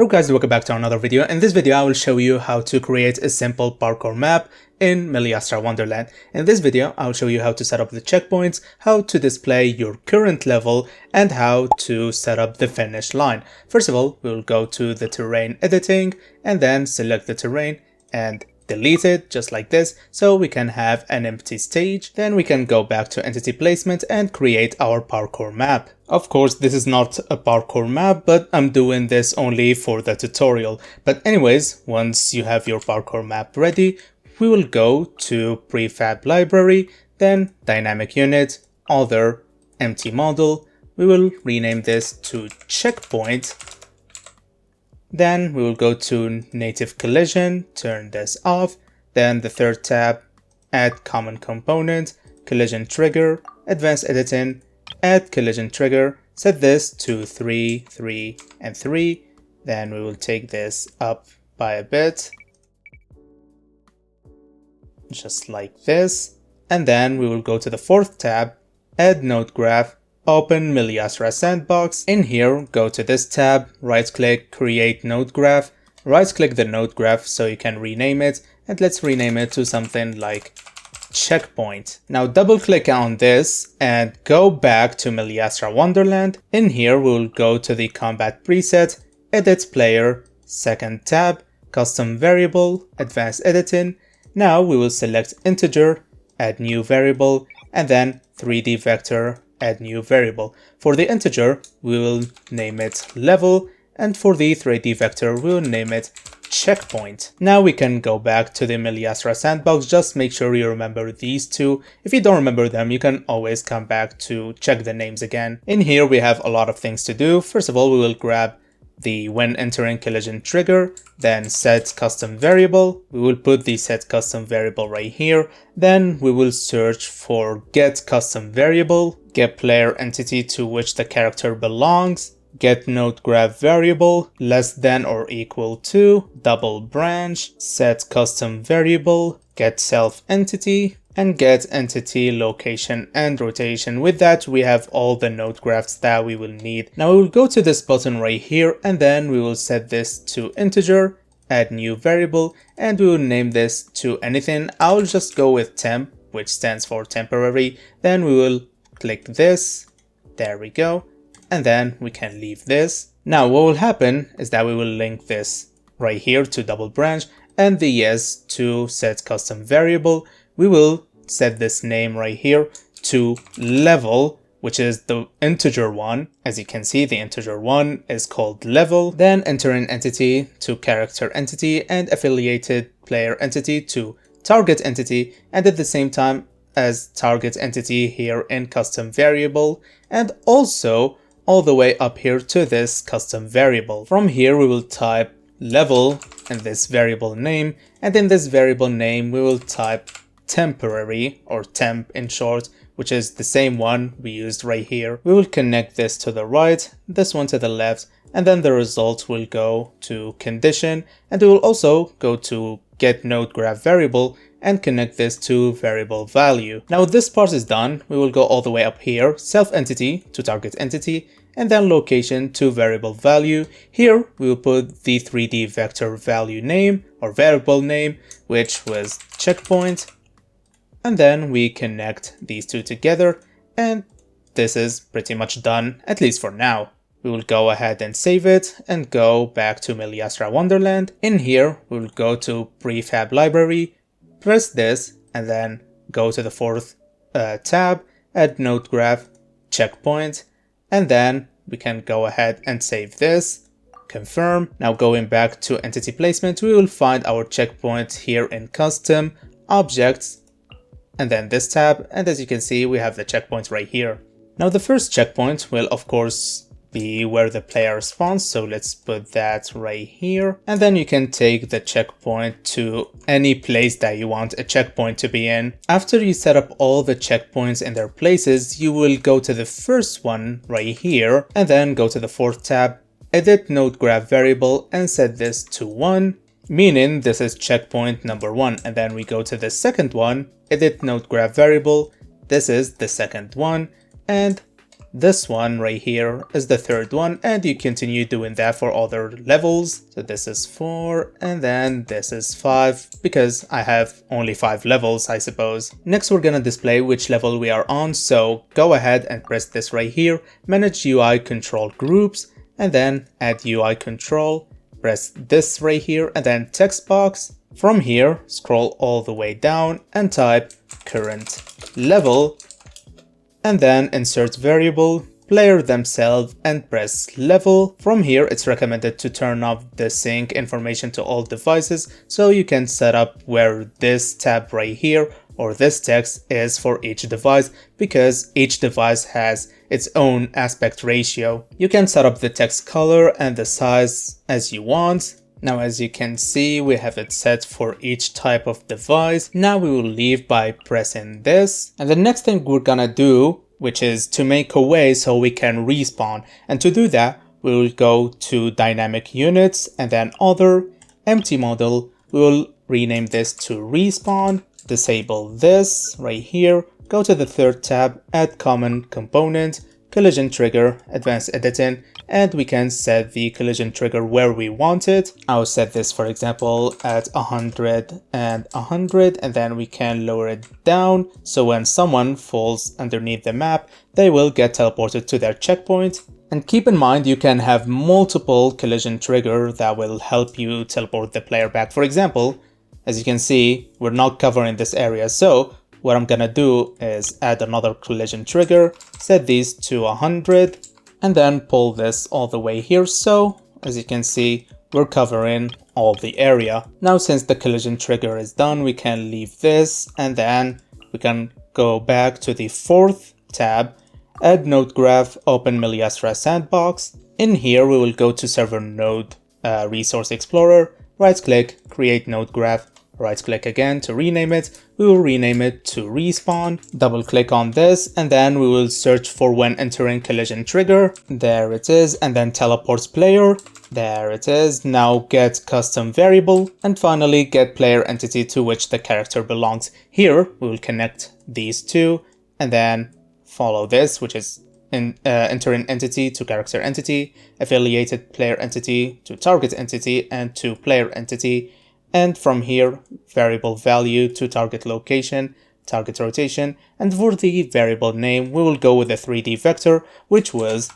Hello guys, welcome back to another video. In this video I will show you how to create a simple parkour map in Miliastra Wonderland. In this video I will show you how to set up the checkpoints, how to display your current level, and how to set up the finish line. First of all, we will go to the terrain editing and then select the terrain and delete it just like this so we can have an empty stage. Then we can go back to entity placement and create our parkour map. Of course, this is not a parkour map, but I'm doing this only for the tutorial. But anyways, once you have your parkour map ready, we will go to prefab library, then dynamic unit, other, empty model. We will rename this to checkpoint. Then we will go to native collision, turn this off. Then the third tab, add common component, collision trigger, advanced editing, add collision trigger, set this to 3, 3, and 3. Then we will take this up by a bit, just like this. And then we will go to the fourth tab, add node graph, open Miliastra sandbox. In here, go to this tab, right click, create node graph, right click the node graph so you can rename it, and let's rename it to something like checkpoint. Now double click on this and go back to Miliastra Wonderland. In here we will go to the combat preset, edit player, second tab, custom variable, advanced editing. Now we will select integer, add new variable, and then 3D vector, add new variable. For the integer we will name it level, and for the 3D vector we will name it checkpoint. Now we can go back to the Miliastra sandbox. Just make sure you remember these two. If you don't remember them, you can always come back to check the names again. In here we have a lot of things to do. First of all, we will grab the when entering collision trigger, then set custom variable. We will put the set custom variable right here. Then we will search for get custom variable, get player entity to which the character belongs, get node graph variable less than or equal to, double branch, set custom variable, get self entity, and get entity location and rotation. With that, we have all the node graphs that we will need. Now we will go to this button right here, and then we will set this to integer, add new variable, and we will name this to anything. I'll just go with temp, which stands for temporary. Then we will click this, there we go, and then we can leave this. Now what will happen is that we will link this right here to double branch and the yes to set custom variable. We will set this name right here to level, which is the integer one. As you can see, the integer one is called level. Then enter an entity to character entity and affiliated player entity to target entity, and at the same time as target entity here in custom variable, and also all the way up here to this custom variable. From here we will type level and this variable name, and in this variable name we will type temporary, or temp in short, which is the same one we used right here. We will connect this to the right, this one to the left, and then the result will go to condition, and we will also go to get node graph variable and connect this to variable value. Now this part is done. We will go all the way up here, self entity to target entity, and then location to variable value. Here we will put the 3D vector value name or variable name, which was checkpoint, and then we connect these two together, and this is pretty much done, at least for now. We will go ahead and save it and go back to Miliastra Wonderland. In here we will go to prefab library, press this, and then go to the fourth tab, add node graph, checkpoint, and then we can go ahead and save this, confirm. Now going back to entity placement, we will find our checkpoint here in custom, objects, and then this tab, and as you can see we have the checkpoint right here. Now the first checkpoint will of course be where the player spawns, so let's put that right here, and then you can take the checkpoint to any place that you want a checkpoint to be in. After you set up all the checkpoints in their places, you will go to the first one right here, and then go to the fourth tab, edit node graph variable, and set this to 1, meaning this is checkpoint number 1. And then we go to the second one, edit node graph variable, this is the second one, and this one right here is the third one, and you continue doing that for other levels. So this is 4 and then this is 5 because I have only 5 levels, I suppose. Next we're gonna display which level we are on, so go ahead and press this right here, manage UI control groups, and then add UI control, press this right here and then text box. From here scroll all the way down and type current level, and then insert variable player themselves and press level. From here it's recommended to turn off the sync information to all devices, so you can set up where this tab right here or this text is for each device, because each device has its own aspect ratio. You can set up the text color and the size as you want. Now as you can see, we have it set for each type of device. Now we will leave by pressing this, and the next thing we're gonna do, which is to make a way so we can respawn, and to do that we will go to dynamic units and then other, empty model. We will rename this to respawn, disable this right here, go to the third tab, add common component, collision trigger, advanced editing, and we can set the collision trigger where we want it. I'll set this for example at 100 and 100, and then we can lower it down so when someone falls underneath the map they will get teleported to their checkpoint. And keep in mind you can have multiple collision trigger that will help you teleport the player back. For example, as you can see, we're not covering this area, so what I'm gonna do is add another collision trigger, set these to 100, and then pull this all the way here, so as you can see we're covering all the area. Now since the collision trigger is done, we can leave this and then we can go back to the fourth tab, add node graph, open Miliastra sandbox. In here we will go to server node resource explorer, right click, create node graph, right click again to rename it. We will rename it to respawn, double click on this, and then we will search for when entering collision trigger. There it is, and then teleports player. There it is. Now get custom variable, and finally get player entity to which the character belongs. Here we will connect these two and then follow this, which is entering entity to character entity, affiliated player entity to target entity, and to player entity. And from here, variable value to target location, target rotation, and for the variable name, we will go with the 3D vector, which was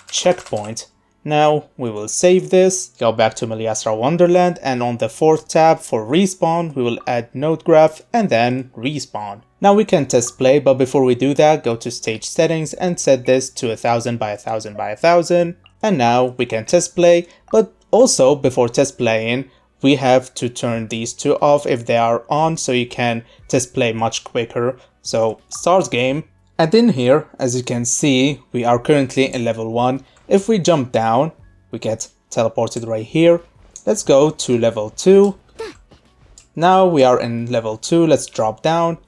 checkpoint. Now we will save this, go back to Miliastra Wonderland, and on the fourth tab for respawn, we will add node graph and then respawn. Now we can test play, but before we do that, go to stage settings and set this to 1000 by 1000 by 1000. And now we can test play, but also before test playing, we have to turn these two off if they are on, so you can test play much quicker. So start game, and in here, as you can see, we are currently in level 1. If we jump down, we get teleported right here. Let's go to level 2. Now we are in level 2, let's drop down,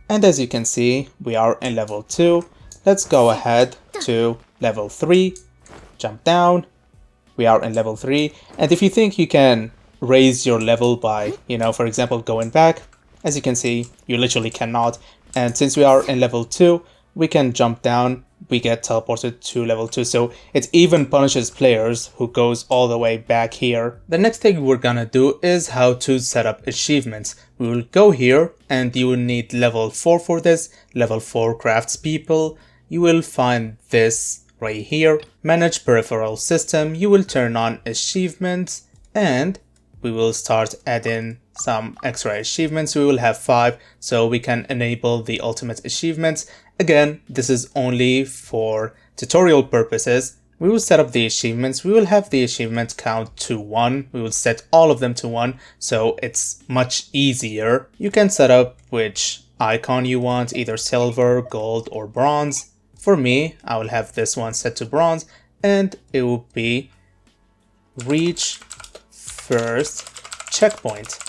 and as you can see, we are in level 2. Let's go ahead to level 3, jump down, we are in level 3, and if you think you can raise your level by, for example, going back, as you can see, you literally cannot. And since we are in level 2, we can jump down, we get teleported to level 2, so it even punishes players who goes all the way back here. The next thing we're gonna do is how to set up achievements. We will go here and you will need level 4 for this. Level 4 crafts people. You will find this right here, manage peripheral system. You will turn on achievements and we will start adding some extra achievements. We will have 5, so we can enable the ultimate achievements. Again, this is only for tutorial purposes. We will set up the achievements. We will have the achievement count to 1. We will set all of them to 1, so it's much easier. You can set up which icon you want, either silver, gold, or bronze. For me, I will have this one set to bronze, and it will be reach first checkpoint.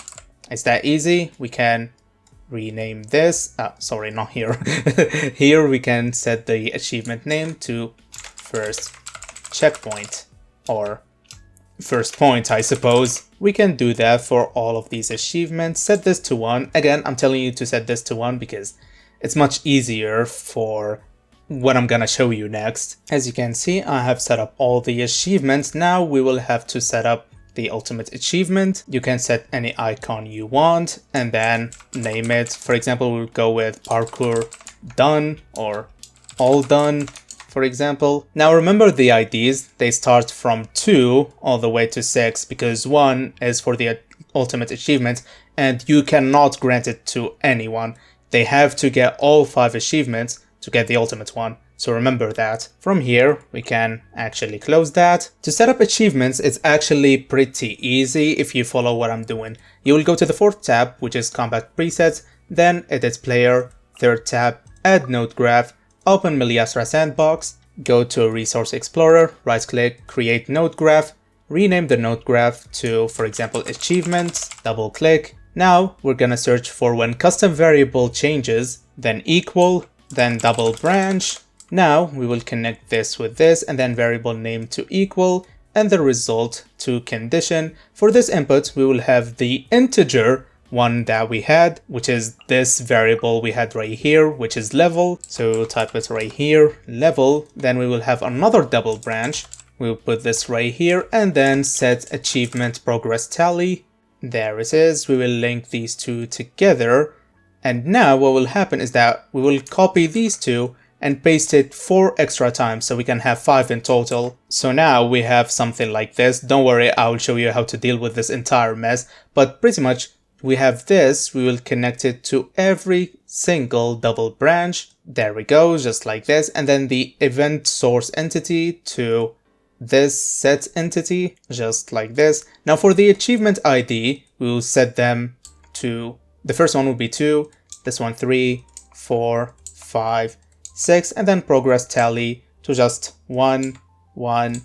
It's that easy. We can rename this. Sorry, not here. Here we can set the achievement name to first checkpoint or first point, I suppose. We can do that for all of these achievements. Set this to 1. Again, I'm telling you to set this to 1 because it's much easier for what I'm gonna show you next. As you can see, I have set up all the achievements. Now we will have to set up the ultimate achievement. You can set any icon you want and then name it. For example, we'll go with Parkour done or all done, for example. Now remember the IDs, they start from 2 all the way to 6 because 1 is for the ultimate achievement and you cannot grant it to anyone. They have to get all 5 achievements to get the ultimate one. So remember that. From here, we can actually close that. To set up achievements, it's actually pretty easy if you follow what I'm doing. You will go to the 4th tab, which is Compact Presets, then Edit Player, 3rd tab, Add Node Graph, open Miliastra Sandbox, go to Resource Explorer, right click, Create Node Graph, rename the node graph to, for example, Achievements, double click. Now we're gonna search for when custom variable changes, then equal, then double branch. Now we will connect this with this and then variable name to equal and the result to condition. For this input, we will have the integer one that we had, which is this variable we had right here, which is level. So type it right here, level. Then we will have another double branch. We'll put this right here and then set achievement progress tally. There it is. We will link these two together. And now what will happen is that we will copy these two and paste it 4 extra times so we can have 5 in total. So now we have something like this. Don't worry, I will show you how to deal with this entire mess. But pretty much we have this, we will connect it to every single double branch. There we go, just like this. And then the event source entity to this set entity, just like this. Now for the achievement ID, we will set them to, the first one will be 2, this one 3, 4, 5, 6, and then progress tally to just 1, 1,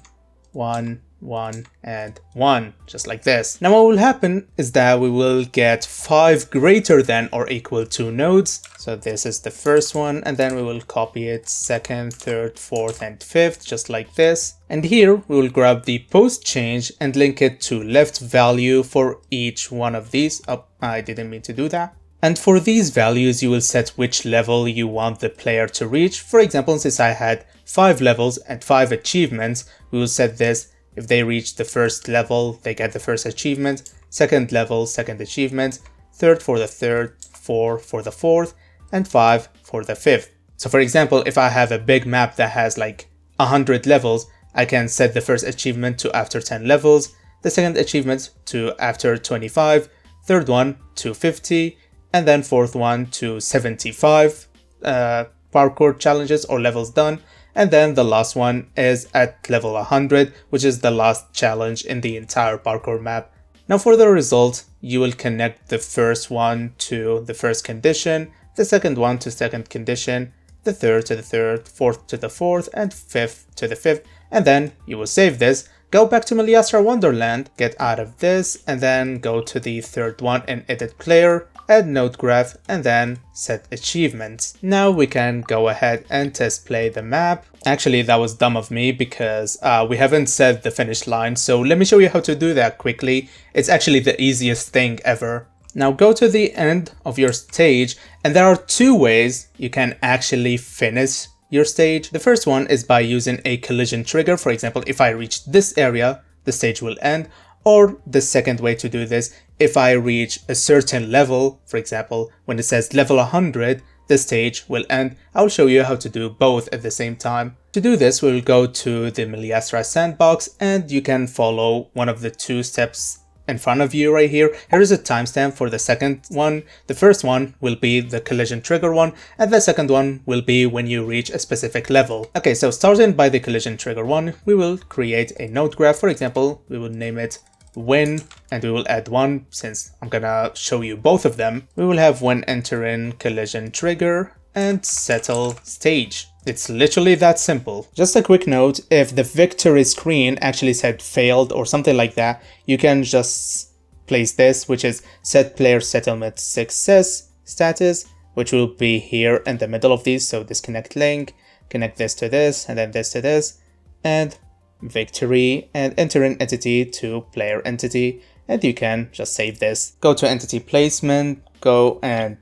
1, 1, and 1, just like this. Now what will happen is that we will get 5 greater than or equal to nodes. So this is the first one, and then we will copy it 2nd, 3rd, 4th, and 5th, just like this. And here we will grab the post change and link it to left value for each one of these. Oh, I didn't mean to do that. And for these values, you will set which level you want the player to reach. For example, since I had 5 levels and 5 achievements, we will set this. If they reach the first level, they get the first achievement, second level, second achievement, 3rd for the 3rd, 4 for the 4th, and 5 for the 5th. So for example, if I have a big map that has like 100 levels, I can set the first achievement to after 10 levels, the second achievement to after 25, third one to 50, and then 4th one to 75 parkour challenges or levels done. And then the last one is at level 100, which is the last challenge in the entire parkour map. Now for the result, you will connect the first one to the first condition, the second one to second condition, the third to the third, fourth to the fourth, and fifth to the fifth. And then you will save this, go back to Miliastra Wonderland, get out of this, and then go to the third one in Edit Player, add Node Graph, and then set achievements. Now we can go ahead and test play the map. Actually, that was dumb of me because we haven't set the finish line, so let me show you how to do that quickly. It's actually the easiest thing ever. Now go to the end of your stage, and there are 2 ways you can actually finish your stage. The first one is by using a collision trigger. For example, if I reach this area, the stage will end. Or the second way to do this, if I reach a certain level, for example, when it says level 100, the stage will end. I'll show you how to do both at the same time. To do this, we'll go to the Miliastra sandbox, and you can follow one of the 2 steps in front of you right here. Here is a timestamp for the second one. The first one will be the collision trigger one, and the second one will be when you reach a specific level. Okay, so starting by the collision trigger one, we will create a node graph. For example, we will name it when, and we will add 1 since I'm gonna show you both of them. We will have when entering collision trigger and settle stage. It's literally that simple. Just a quick note, if the victory screen actually said failed or something like that, you can just place this, which is set player settlement success status, which will be here in the middle of these. So disconnect link, connect this to this, and then this to this, and victory, and enter an entity to player entity, and you can just save this. Go to entity placement, go and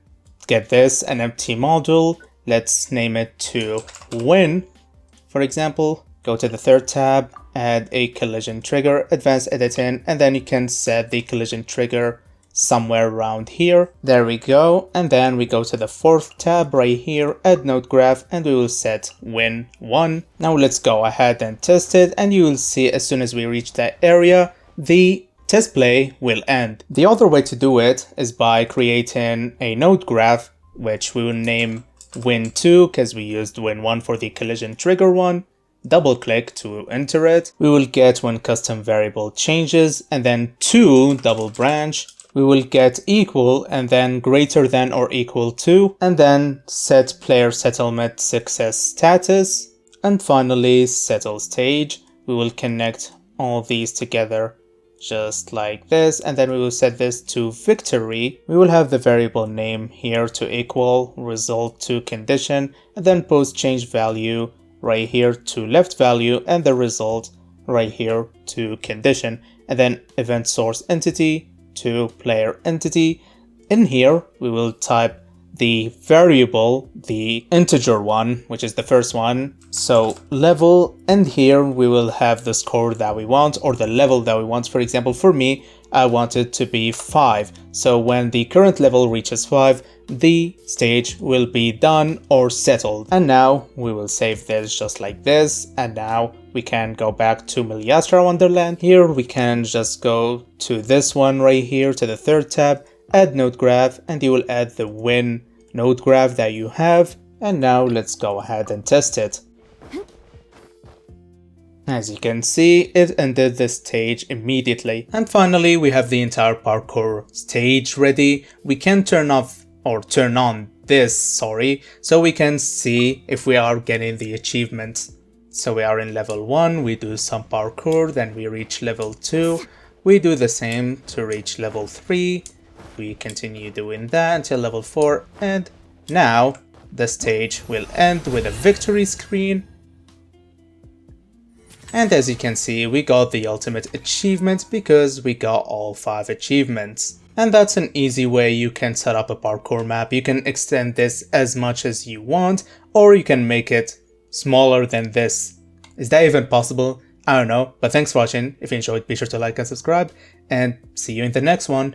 get this, an empty module, let's name it to win. For example, go to the third tab, add a collision trigger, advanced editing, and then you can set the collision trigger somewhere around here. There we go. And then we go to the fourth tab right here, add node graph, and we will set win 1. Now let's go ahead and test it, and you will see as soon as we reach that area, the test play will end. The other way to do it is by creating a node graph, which we will name win 2 because we used win 1 for the collision trigger one. Double click to enter it. We will get when custom variable changes, and then to double branch. We will get equal and then greater than or equal to, and then set player settlement success status, and finally settle stage. We will connect all these together just like this, and then we will set this to victory. We will have the variable name here to equal result to condition, and then post change value right here to left value, and the result right here to condition, and then event source entity to player entity. In here we will type the variable, the integer one, which is the first one, so level, and here we will have the score that we want or the level that we want. For example, for me, I want it to be 5, so when the current level reaches 5, the stage will be done or settled. And now we will save this just like this, and now we can go back to Miliastra Wonderland. Here we can just go to this one right here, to the third tab, add node graph, and you will add the win node graph that you have. And now let's go ahead and test it. As you can see, it ended the stage immediately. And finally, we have the entire parkour stage ready. We can turn off or turn on this, so we can see if we are getting the achievements. So we are in level 1, we do some parkour, then we reach level 2, we do the same to reach level 3, we continue doing that until level 4, and now the stage will end with a victory screen. And as you can see, we got the ultimate achievement because we got all 5 achievements. And that's an easy way you can set up a parkour map. You can extend this as much as you want, or you can make it smaller than this. Is that even possible? I don't know, but thanks for watching. If you enjoyed, be sure to like and subscribe, and see you in the next one.